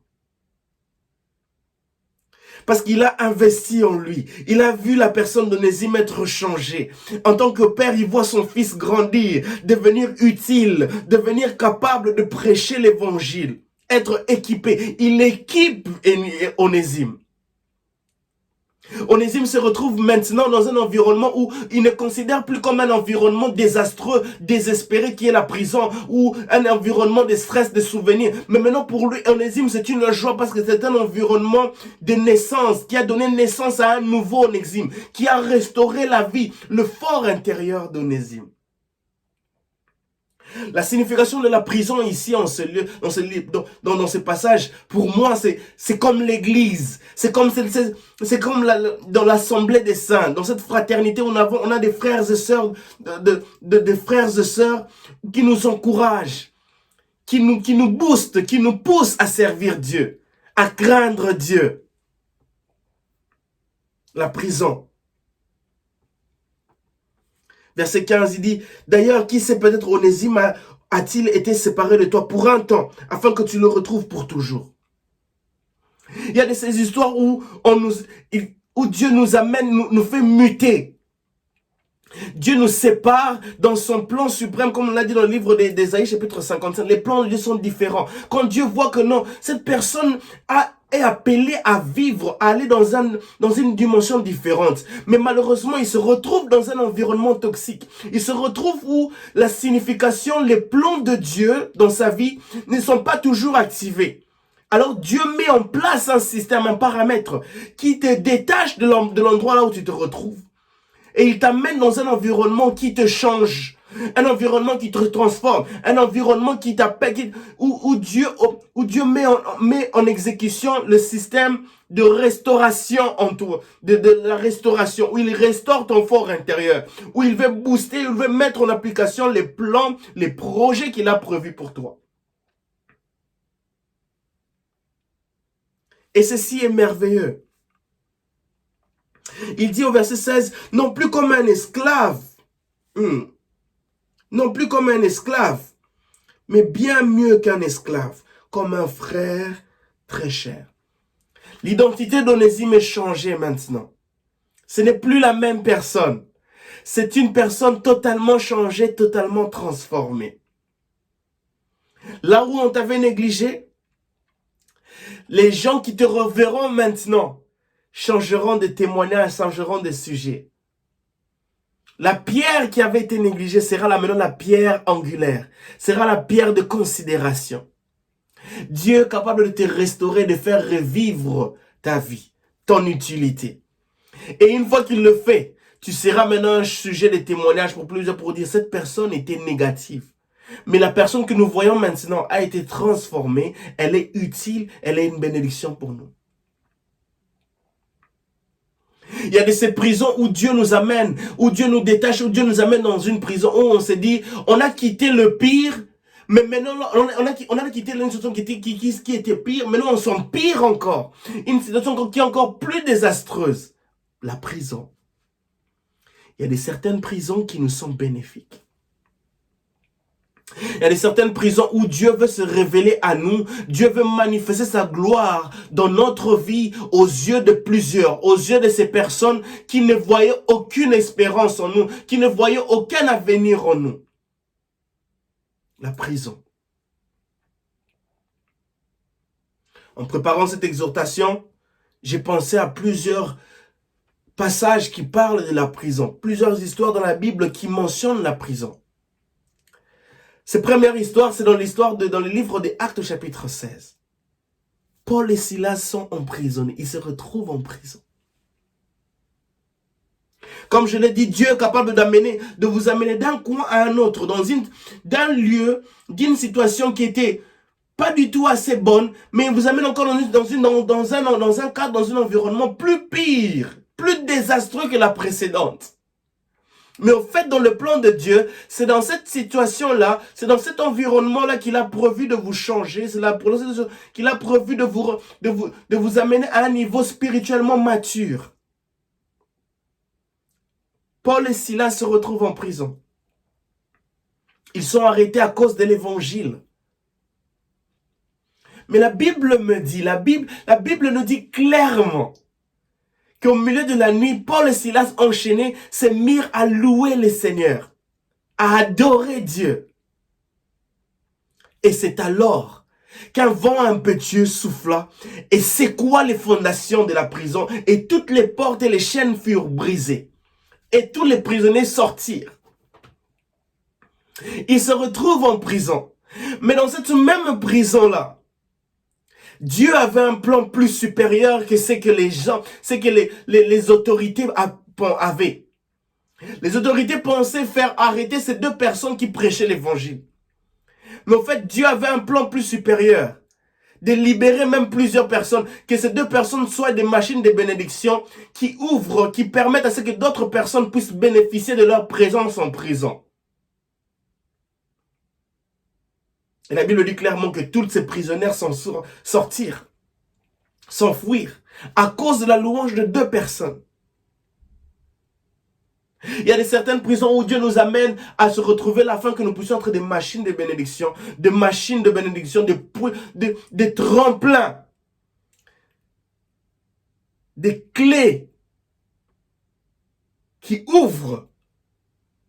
Speaker 1: Parce qu'il a investi en lui. Il a vu la personne d'Onésime être changée. En tant que père, il voit son fils grandir, devenir utile, devenir capable de prêcher l'évangile, être équipé. Il équipe Onésime. Onésime se retrouve maintenant dans un environnement où il ne considère plus comme un environnement désastreux, désespéré qui est la prison, ou un environnement de stress, de souvenirs. Mais maintenant pour lui, Onésime, c'est une joie parce que c'est un environnement de naissance, qui a donné naissance à un nouveau Onésime, qui a restauré la vie, le fort intérieur d'Onésime. La signification de la prison ici, dans ce passage, pour moi, c'est comme l'église. C'est comme dans l'assemblée des saints, dans cette fraternité où on a des frères et sœurs, des frères et sœurs qui nous encouragent, qui nous boostent, qui nous poussent à servir Dieu, à craindre Dieu. La prison. Verset 15, il dit, d'ailleurs, qui sait, peut-être Onésime a-t-il été séparé de toi pour un temps, afin que tu le retrouves pour toujours. Il y a de ces histoires où Dieu nous amène, nous fait muter. Dieu nous sépare dans son plan suprême, comme on l'a dit dans le livre d'Ésaïe, chapitre 55. Les plans de Dieu sont différents. Quand Dieu voit que non, cette personne est appelé à vivre, à aller dans une dimension différente. Mais malheureusement, il se retrouve dans un environnement toxique. Il se retrouve où la signification, les plans de Dieu dans sa vie ne sont pas toujours activés. Alors Dieu met en place un système, un paramètre qui te détache de l'endroit là où tu te retrouves. Et il t'amène dans un environnement qui te change. Un environnement qui te transforme, un environnement qui t'appelle, où Dieu met en exécution le système de restauration en toi, de la restauration, où il restaure ton fort intérieur, où il veut booster, il veut mettre en application les plans, les projets qu'il a prévus pour toi. Et ceci est merveilleux. Il dit au verset 16, non plus comme un esclave, non plus comme un esclave, mais bien mieux qu'un esclave, comme un frère très cher. L'identité d'Onésime est changée maintenant. Ce n'est plus la même personne. C'est une personne totalement changée, totalement transformée. Là où on t'avait négligé, les gens qui te reverront maintenant changeront de témoignage, changeront de sujet. La pierre qui avait été négligée sera là maintenant la pierre angulaire, sera la pierre de considération. Dieu est capable de te restaurer, de faire revivre ta vie, ton utilité. Et une fois qu'il le fait, tu seras maintenant un sujet de témoignage pour plusieurs pour dire cette personne était négative. Mais la personne que nous voyons maintenant a été transformée, elle est utile, elle est une bénédiction pour nous. Il y a de ces prisons où Dieu nous amène, où Dieu nous détache, où Dieu nous amène dans une prison où on s'est dit, on a quitté le pire, mais maintenant on a quitté une situation qui était pire, maintenant on sent pire encore. Une situation qui est encore plus désastreuse. La prison. Il y a de certaines prisons qui nous sont bénéfiques. Il y a de certaines prisons où Dieu veut se révéler à nous. Dieu veut manifester sa gloire dans notre vie aux yeux de plusieurs, aux yeux de ces personnes qui ne voyaient aucune espérance en nous, qui ne voyaient aucun avenir en nous. La prison. En préparant cette exhortation, j'ai pensé à plusieurs passages qui parlent de la prison, plusieurs histoires dans la Bible qui mentionnent la prison. Cette première histoire, c'est dans le livre des Actes au chapitre 16. Paul et Silas sont emprisonnés, ils se retrouvent en prison. Comme je l'ai dit, Dieu est capable de vous amener d'un coin à un autre, d'un lieu, d'une situation qui était pas du tout assez bonne, mais il vous amène encore dans un cadre, dans un environnement plus pire, plus désastreux que la précédente. Mais au fait, dans le plan de Dieu, c'est dans cette situation-là, c'est dans cet environnement-là qu'il a prévu de vous changer, c'est là qu'il a prévu de vous amener à un niveau spirituellement mature. Paul et Silas se retrouvent en prison. Ils sont arrêtés à cause de l'évangile. Mais la Bible nous dit clairement qu'au milieu de la nuit, Paul et Silas enchaînés se mirent à louer le Seigneur, à adorer Dieu. Et c'est alors qu'un vent impétueux souffla et secoua les fondations de la prison et toutes les portes et les chaînes furent brisées. Et tous les prisonniers sortirent. Ils se retrouvent en prison. Mais dans cette même prison-là, Dieu avait un plan plus supérieur que ce que les autorités avaient. Les autorités pensaient faire arrêter ces deux personnes qui prêchaient l'évangile. Mais en fait, Dieu avait un plan plus supérieur. De libérer même plusieurs personnes, que ces deux personnes soient des machines de bénédiction qui ouvrent, qui permettent à ce que d'autres personnes puissent bénéficier de leur présence en prison. Et la Bible dit clairement que tous ces prisonniers sortirent, s'enfuir, à cause de la louange de deux personnes. Il y a certaines prisons où Dieu nous amène à se retrouver afin que nous puissions être des machines de bénédiction, des tremplins, des clés qui ouvrent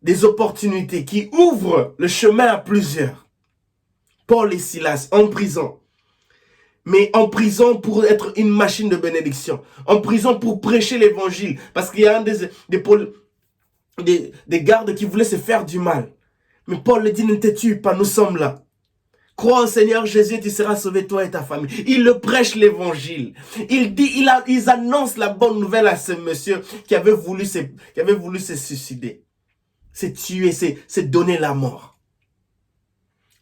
Speaker 1: des opportunités, qui ouvrent le chemin à plusieurs. Paul et Silas en prison. Mais en prison pour être une machine de bénédiction. En prison pour prêcher l'évangile. Parce qu'il y a des gardes qui voulaient se faire du mal. Mais Paul le dit, ne te tue pas, nous sommes là. Crois au Seigneur Jésus, tu seras sauvé, toi et ta famille. Il le prêche l'évangile. Ils annoncent la bonne nouvelle à ce monsieur qui avait voulu se suicider. C'est tuer, c'est donner la mort.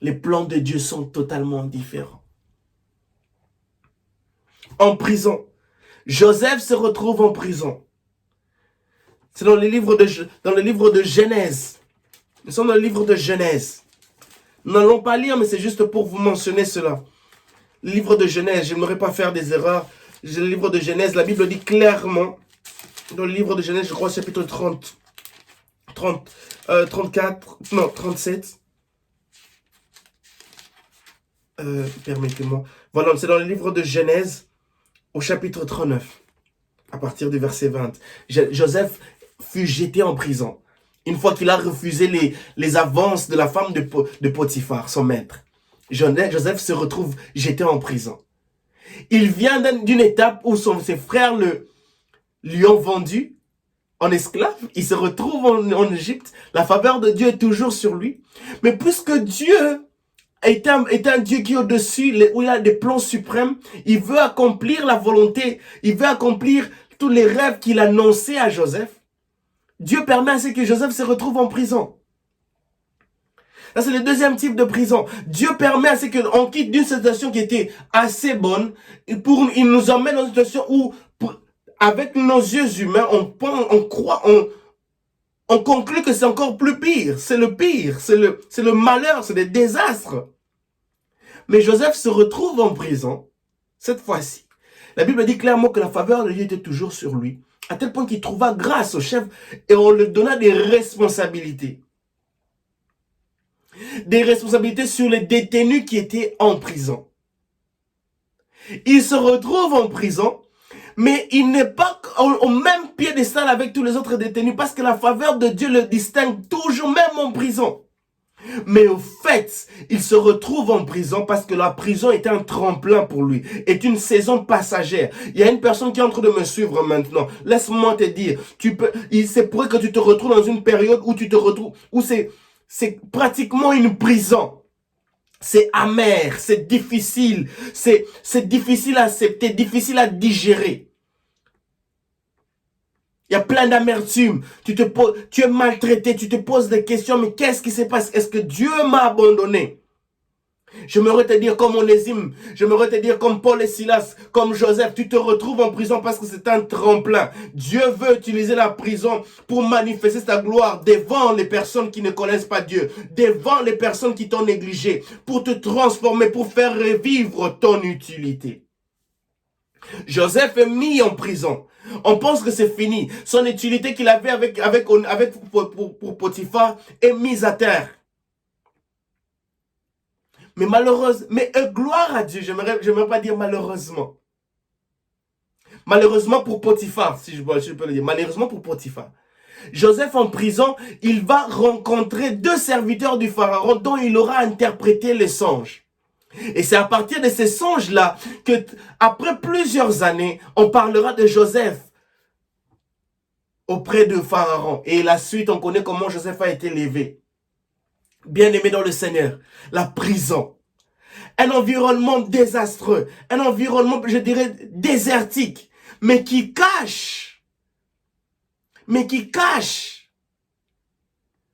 Speaker 1: Les plans de Dieu sont totalement différents. En prison. Joseph se retrouve en prison. C'est dans le livre de Genèse. Nous sommes dans le livre de Genèse. Nous n'allons pas lire, mais c'est juste pour vous mentionner cela. Le livre de Genèse, je n'aimerais pas faire des erreurs. Le livre de Genèse, la Bible dit clairement, dans le livre de Genèse, je crois, chapitre 37. Permettez-moi. Voilà, c'est dans le livre de Genèse, au chapitre 39, à partir du verset 20. Joseph fut jeté en prison. Une fois qu'il a refusé les avances de la femme de Potiphar, son maître. Joseph se retrouve jeté en prison. Il vient d'une étape où ses frères lui ont vendu en esclave. Il se retrouve en Égypte. La faveur de Dieu est toujours sur lui. Mais puisque Dieu est un Dieu qui est au-dessus, où il a des plans suprêmes, il veut accomplir la volonté, il veut accomplir tous les rêves qu'il annonçait à Joseph. Dieu permet à ce que Joseph se retrouve en prison. Ça, c'est le deuxième type de prison. Dieu permet à ce qu'on quitte d'une situation qui était assez bonne, il nous emmène dans une situation où, avec nos yeux humains, on conclut que c'est encore plus pire. C'est le pire, c'est le malheur, c'est le désastre. Mais Joseph se retrouve en prison, cette fois-ci. La Bible dit clairement que la faveur de Dieu était toujours sur lui, à tel point qu'il trouva grâce au chef et on lui donna des responsabilités. Des responsabilités sur les détenus qui étaient en prison. Il se retrouve en prison, mais il n'est pas au même piédestal avec tous les autres détenus parce que la faveur de Dieu le distingue toujours, même en prison. Mais au fait, il se retrouve en prison parce que la prison était un tremplin pour lui, est une saison passagère. Il y a une personne qui est en train de me suivre maintenant. Laisse-moi te dire, c'est pour que tu te retrouves dans une période où tu te retrouves, où c'est pratiquement une prison. C'est amer, c'est difficile, c'est difficile à accepter, difficile à digérer. Il y a plein d'amertume. Tu es maltraité, tu te poses des questions, mais qu'est-ce qui se passe? Est-ce que Dieu m'a abandonné? J'aimerais te dire comme Onésime, j'aimerais te dire comme Paul et Silas, comme Joseph, tu te retrouves en prison parce que c'est un tremplin. Dieu veut utiliser la prison pour manifester sa gloire devant les personnes qui ne connaissent pas Dieu, devant les personnes qui t'ont négligé, pour te transformer, pour faire revivre ton utilité. Joseph est mis en prison. On pense que c'est fini. Son utilité qu'il avait pour Potiphar est mise à terre. Mais gloire à Dieu, j'aimerais pas dire malheureusement. Malheureusement pour Potiphar, si je peux le dire. Malheureusement pour Potiphar. Joseph en prison, il va rencontrer 2 serviteurs du Pharaon dont il aura interprété les songes. Et c'est à partir de ces songes-là que, après plusieurs années, on parlera de Joseph auprès de Pharaon. Et la suite, on connaît comment Joseph a été élevé. Bien-aimé dans le Seigneur, la prison. Un environnement désastreux, un environnement, je dirais, désertique, mais qui cache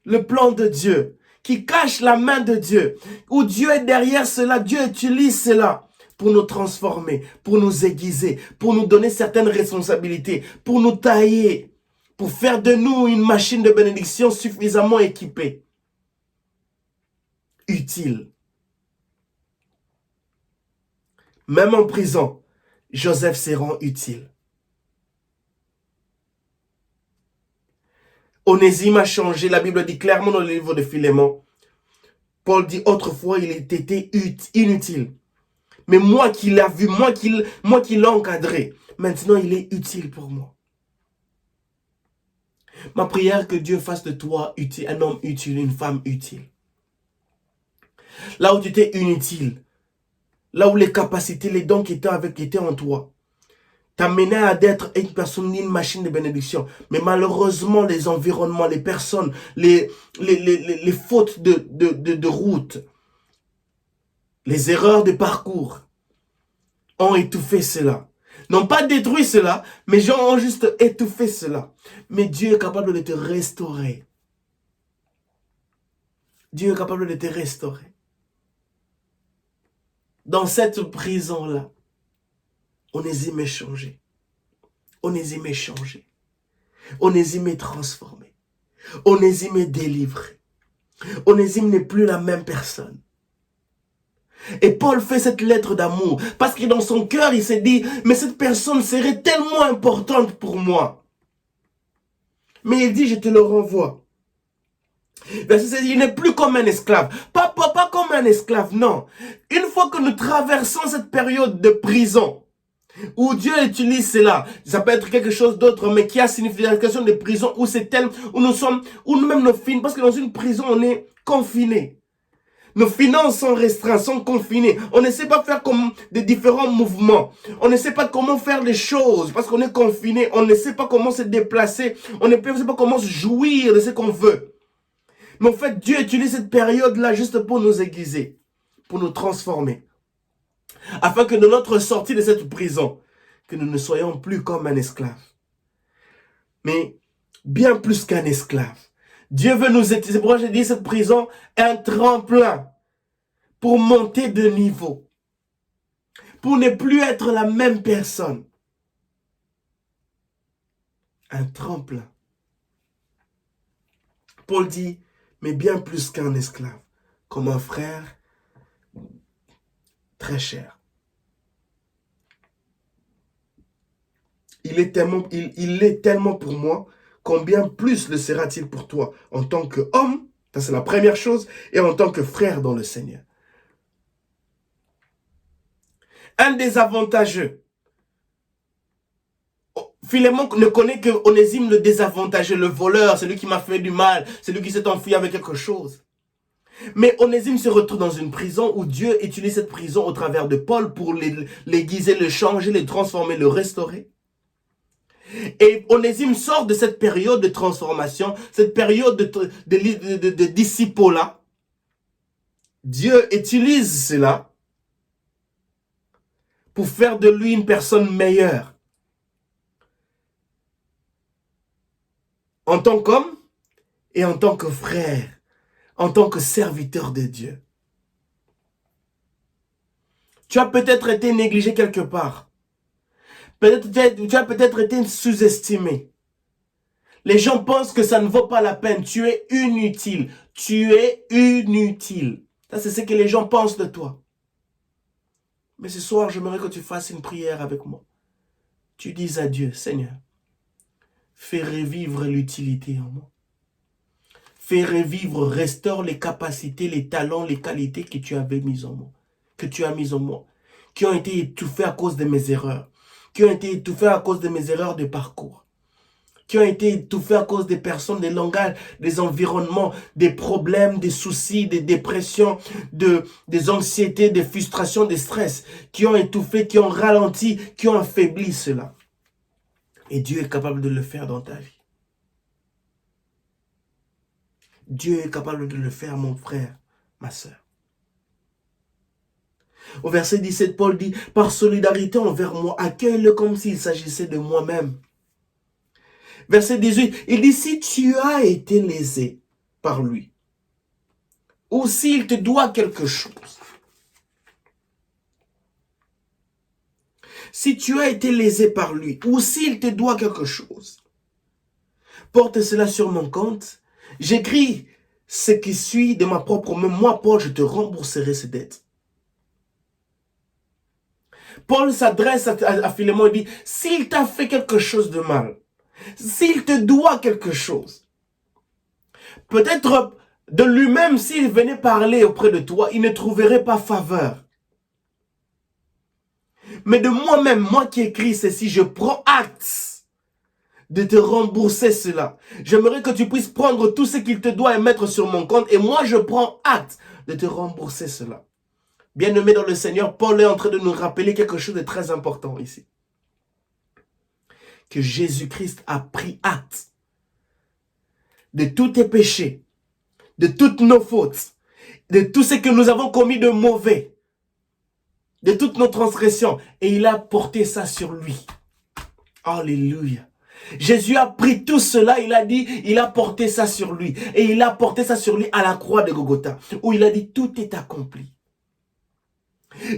Speaker 1: le plan de Dieu, qui cache la main de Dieu, où Dieu est derrière cela, Dieu utilise cela pour nous transformer, pour nous aiguiser, pour nous donner certaines responsabilités, pour nous tailler, pour faire de nous une machine de bénédiction suffisamment équipée, utile. Même en prison, Joseph se rend utile. Onésime a changé, la Bible dit clairement dans le livre de Philémon. Paul dit autrefois il était inutile. Mais moi qui l'ai vu, moi qui l'ai encadré, maintenant il est utile pour moi. Ma prière que Dieu fasse de toi utile, un homme utile, une femme utile. Là où tu étais inutile, là où les capacités, les dons qui étaient en toi, t'amenaient à être une personne, une machine de bénédiction. Mais malheureusement, les environnements, les personnes, les fautes de route, les erreurs de parcours ont étouffé cela. N'ont pas détruit cela, mais ont juste étouffé cela. Mais Dieu est capable de te restaurer. Dieu est capable de te restaurer. Dans cette prison-là, Onésime est changé. Onésime est changé. Onésime est transformé. Onésime est délivré. Onésime n'est plus la même personne. Et Paul fait cette lettre d'amour parce que dans son cœur, il s'est dit, mais cette personne serait tellement importante pour moi. Mais il dit, je te le renvoie. Verset 16, il n'est plus comme un esclave. Pas comme un esclave, non. Une fois que nous traversons cette période de prison, où Dieu utilise cela, ça peut être quelque chose d'autre, mais qui a signification de prison, où c'est tel, où nous-mêmes nos fins, parce que dans une prison, on est confiné. Nos finances sont restreintes, sont confinées. On ne sait pas faire comme des différents mouvements. On ne sait pas comment faire les choses parce qu'on est confiné. On ne sait pas comment se déplacer. On ne sait pas comment jouir de ce qu'on veut. Mais en fait, Dieu utilise cette période-là juste pour nous aiguiser, pour nous transformer. Afin que de notre sortie de cette prison, que nous ne soyons plus comme un esclave. Mais bien plus qu'un esclave. Dieu veut nous aider. C'est pourquoi j'ai dit cette prison est un tremplin pour monter de niveau. Pour ne plus être la même personne. Un tremplin. Paul dit, mais bien plus qu'un esclave, comme un frère très cher. Il est tellement pour moi, combien plus le sera-t-il pour toi en tant qu'homme, ça c'est la première chose, et en tant que frère dans le Seigneur. Un désavantageux. Philémon ne connaît que Onésime le désavantageux, le voleur, celui qui m'a fait du mal, celui qui s'est enfui avec quelque chose. Mais Onésime se retrouve dans une prison où Dieu utilise cette prison au travers de Paul pour l'aiguiser, le changer, le transformer, le restaurer. Et Onésime sort de cette période de transformation, cette période de disciple-là. Dieu utilise cela pour faire de lui une personne meilleure. En tant qu'homme et en tant que frère, en tant que serviteur de Dieu. Tu as peut-être été négligé quelque part. Tu as peut-être été sous-estimé. Les gens pensent que ça ne vaut pas la peine. Tu es inutile. Tu es inutile. Ça, c'est ce que les gens pensent de toi. Mais ce soir, j'aimerais que tu fasses une prière avec moi. Tu dis à Dieu, Seigneur, fais revivre l'utilité en moi. Fais revivre, restaure les capacités, les talents, les qualités que tu avais mises en moi. Que tu as mises en moi. Qui ont été étouffées à cause de mes erreurs. Qui ont été étouffées à cause de mes erreurs de parcours. Qui ont été étouffés à cause des personnes, des langages, des environnements, des problèmes, des soucis, des dépressions, des anxiétés, des frustrations, des stress, qui ont étouffé, qui ont ralenti, qui ont affaibli cela. Et Dieu est capable de le faire dans ta vie. Dieu est capable de le faire, mon frère, ma sœur. Au verset 17, Paul dit, par solidarité envers moi, accueille-le comme s'il s'agissait de moi-même. Verset 18, il dit, si tu as été lésé par lui, ou s'il te doit quelque chose, si tu as été lésé par lui, ou s'il te doit quelque chose, porte cela sur mon compte, j'écris ce qui suit de ma propre main, moi Paul, je te rembourserai ces dettes. Paul s'adresse à Philémon et dit, s'il t'a fait quelque chose de mal, s'il te doit quelque chose, peut-être de lui-même, s'il venait parler auprès de toi, il ne trouverait pas faveur. Mais de moi-même, moi qui écris ceci, je prends acte de te rembourser cela. J'aimerais que tu puisses prendre tout ce qu'il te doit et mettre sur mon compte, et moi je prends acte de te rembourser cela. Bien-aimé dans le Seigneur, Paul est en train de nous rappeler quelque chose de très important ici. Que Jésus-Christ a pris acte de tous tes péchés, de toutes nos fautes, de tout ce que nous avons commis de mauvais, de toutes nos transgressions, et il a porté ça sur lui. Alléluia. Jésus a pris tout cela, il a dit, il a porté ça sur lui. Et il a porté ça sur lui à la croix de Golgotha, où il a dit, tout est accompli.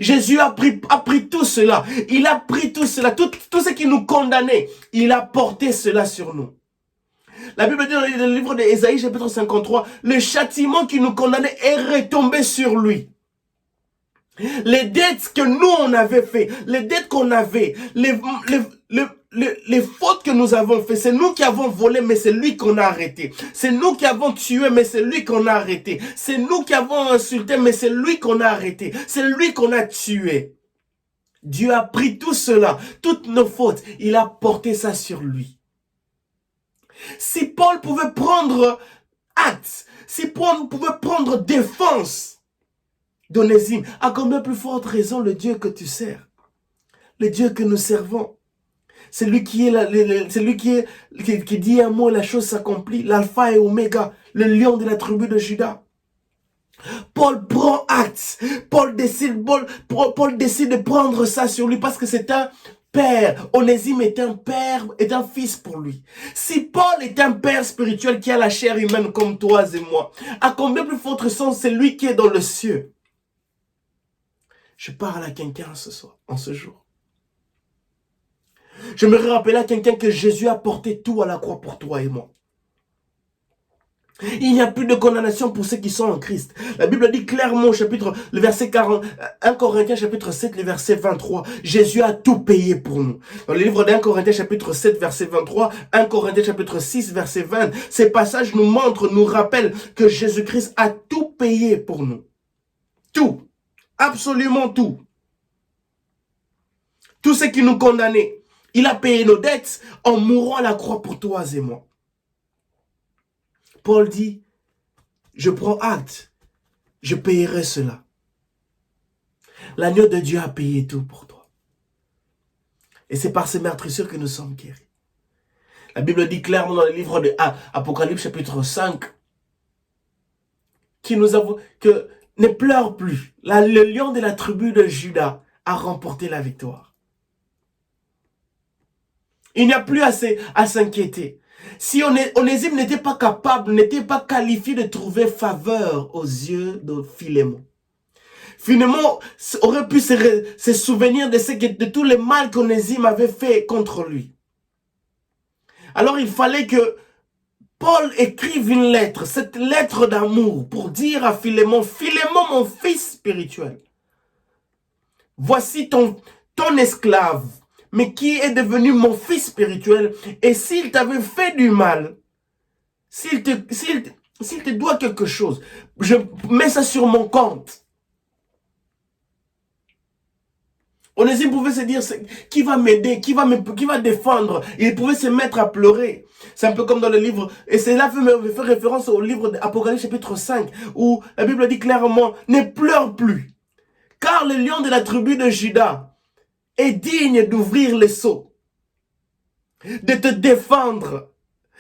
Speaker 1: Jésus a pris tout cela, il a pris tout cela, tout ce qui nous condamnait, il a porté cela sur nous. La Bible dit dans le livre d'Ésaïe, chapitre 53, le châtiment qui nous condamnait est retombé sur lui. Les dettes que nous on avait fait, les dettes qu'on avait, les fautes que nous avons fait, c'est nous qui avons volé, mais c'est lui qu'on a arrêté. C'est nous qui avons tué, mais c'est lui qu'on a arrêté. C'est nous qui avons insulté, mais c'est lui qu'on a arrêté. C'est lui qu'on a tué. Dieu a pris tout cela, toutes nos fautes, il a porté ça sur lui. Si Paul pouvait prendre acte, si Paul pouvait prendre défense d'Onésime, à combien plus forte raison le Dieu que tu sers, le Dieu que nous servons, c'est lui qui est qui dit un mot et la chose s'accomplit, l'alpha et oméga, le lion de la tribu de Juda. Paul prend acte, Paul décide de prendre ça sur lui parce que c'est un père. Onésime est un père, est un fils pour lui. Si Paul est un père spirituel qui a la chair humaine comme toi et moi, à combien plus forte raison c'est lui qui est dans le ciel. Je parle à quelqu'un ce soir, en ce jour. Je me rappelle à quelqu'un que Jésus a porté tout à la croix pour toi et moi. Il n'y a plus de condamnation pour ceux qui sont en Christ. La Bible dit clairement au chapitre, le verset 40, 1 Corinthiens chapitre 7, le verset 23, Jésus a tout payé pour nous. Dans le livre d'1 Corinthiens chapitre 7, verset 23, 1 Corinthiens chapitre 6, verset 20, ces passages nous montrent, nous rappellent que Jésus-Christ a tout payé pour nous. Tout. Absolument tout. Tout ce qui nous condamnait. Il a payé nos dettes en mourant à la croix pour toi et moi. Paul dit, je prends acte je payerai cela. L'agneau de Dieu a payé tout pour toi. Et c'est par ces meurtrissures que nous sommes guéris. La Bible dit clairement dans le livre de Apocalypse chapitre 5 que ne pleure plus. Le lion de la tribu de Juda a remporté la victoire. Il n'y a plus à s'inquiéter. Si Onésime n'était pas capable, n'était pas qualifié de trouver faveur aux yeux de Philémon. Philémon aurait pu se souvenir de tout le mal qu'Onésime avait fait contre lui. Alors il fallait que Paul écrive une lettre, cette lettre d'amour, pour dire à Philémon, Philémon, mon fils spirituel, voici ton esclave, mais qui est devenu mon fils spirituel, et s'il t'avait fait du mal, s'il te doit quelque chose, je mets ça sur mon compte. Onésime pouvait se dire, qui va m'aider, qui va défendre? Il pouvait se mettre à pleurer. C'est un peu comme dans le livre, et c'est là que fait référence au livre d'Apocalypse chapitre 5, où la Bible dit clairement, ne pleure plus, car le lion de la tribu de Juda est digne d'ouvrir les seaux, de te défendre,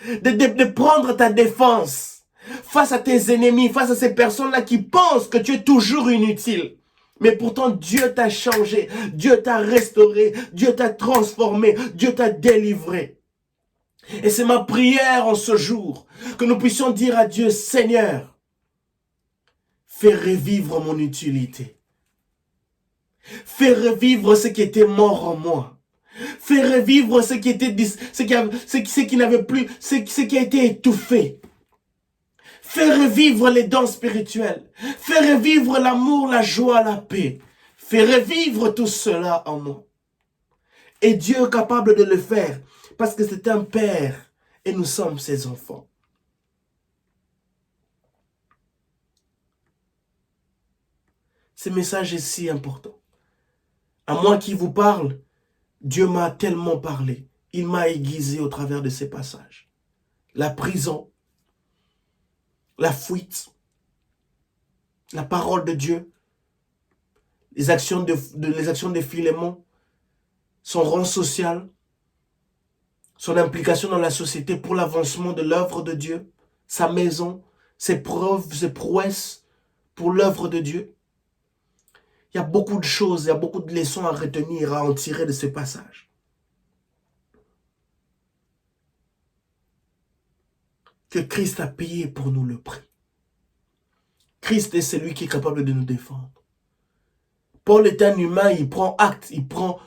Speaker 1: de prendre ta défense face à tes ennemis, face à ces personnes-là qui pensent que tu es toujours inutile. Mais pourtant, Dieu t'a changé, Dieu t'a restauré, Dieu t'a transformé, Dieu t'a délivré. Et c'est ma prière en ce jour, que nous puissions dire à Dieu, Seigneur, fais revivre mon utilité. Fais revivre ce qui était mort en moi. Fais revivre ce qui n'avait plus, ce qui a été étouffé. Fais revivre les dons spirituels. Fais revivre l'amour, la joie, la paix. Fais revivre tout cela en moi. Et Dieu est capable de le faire parce que c'est un Père et nous sommes ses enfants. Ce message est si important. À moi qui vous parle, Dieu m'a tellement parlé. Il m'a aiguisé au travers de ces passages. La prison, la fuite, la parole de Dieu, les actions de Philémon, son rang social, son implication dans la société pour l'avancement de l'œuvre de Dieu, sa maison, ses preuves, ses prouesses pour l'œuvre de Dieu. Il y a beaucoup de choses, il y a beaucoup de leçons à retenir, à en tirer de ce passage. Que Christ a payé pour nous le prix. Christ est celui qui est capable de nous défendre. Paul est un humain, il prend acte, il prend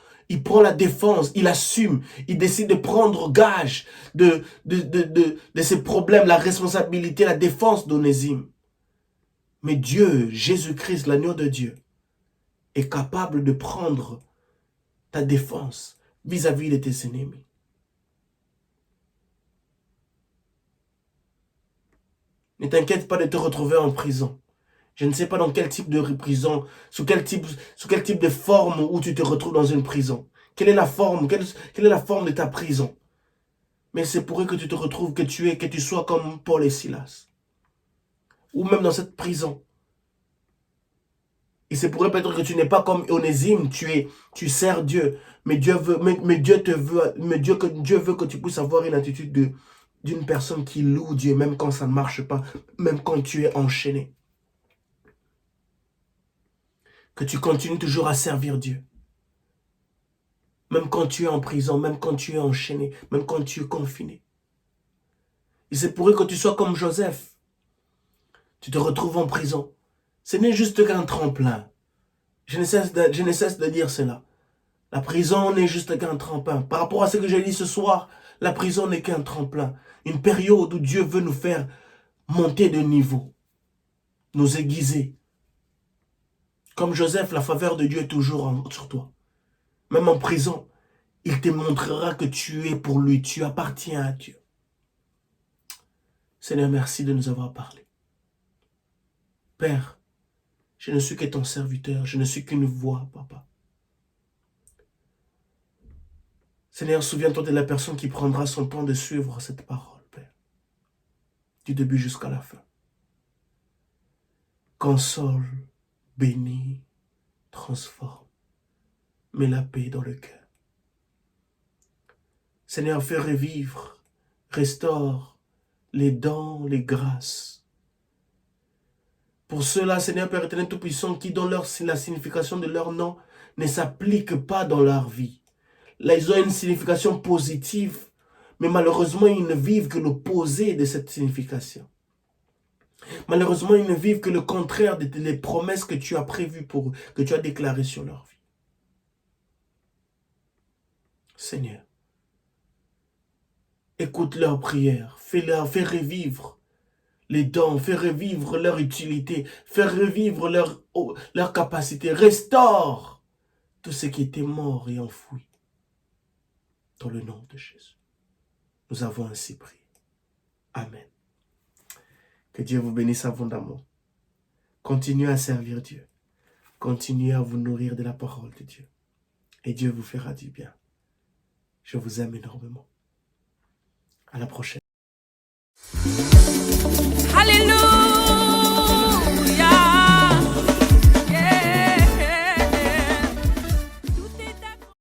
Speaker 1: la défense, il assume, il décide de prendre gage de ses problèmes, la responsabilité, la défense d'Onésime. Mais Dieu, Jésus-Christ, l'agneau de Dieu, est capable de prendre ta défense vis-à-vis de tes ennemis. Ne t'inquiète pas de te retrouver en prison. Je ne sais pas dans quel type de prison, sous quel type de forme où tu te retrouves dans une prison. Quelle est la forme, quelle est la forme de ta prison? Mais c'est pour que tu te retrouves, que tu sois comme Paul et Silas. Ou même dans cette prison. Et c'est pour peut-être que tu n'es pas comme Onésime, tu sers Dieu. Mais Dieu veut que tu puisses avoir une attitude d'une personne qui loue Dieu, même quand ça ne marche pas, même quand tu es enchaîné. Que tu continues toujours à servir Dieu. Même quand tu es en prison, même quand tu es enchaîné, même quand tu es confiné. Et c'est pour que tu sois comme Joseph. Tu te retrouves en prison. Ce n'est juste qu'un tremplin. Je ne cesse de dire cela. La prison n'est juste qu'un tremplin. Par rapport à ce que j'ai dit ce soir, la prison n'est qu'un tremplin. Une période où Dieu veut nous faire monter de niveau. Nous aiguiser. Comme Joseph, la faveur de Dieu est toujours sur toi. Même en prison, il te montrera que tu es pour lui. Tu appartiens à Dieu. Seigneur, merci de nous avoir parlé. Père, je ne suis que ton serviteur. Je ne suis qu'une voix, Papa. Seigneur, souviens-toi de la personne qui prendra son temps de suivre cette parole, Père. Du début jusqu'à la fin. console, bénis, transforme, mets la paix dans le cœur. Seigneur, fais revivre, restaure les dons, les grâces. Pour ceux-là, Seigneur Père éternel Tout-Puissant, qui dans la signification de leur nom ne s'applique pas dans leur vie. Là, ils ont une signification positive, mais malheureusement, ils ne vivent que l'opposé de cette signification. Malheureusement, ils ne vivent que le contraire des promesses que tu as prévues pour eux, que tu as déclarées sur leur vie. Seigneur, écoute leurs prières, fais revivre les dons, fais revivre leur utilité, fais revivre leur capacité, restaure tout ce qui était mort et enfoui. Dans le nom de Jésus, nous avons ainsi prié. Amen. Que Dieu vous bénisse abondamment. Continuez à servir Dieu. Continuez à vous nourrir de la parole de Dieu. Et Dieu vous fera du bien. Je vous aime énormément. À la prochaine.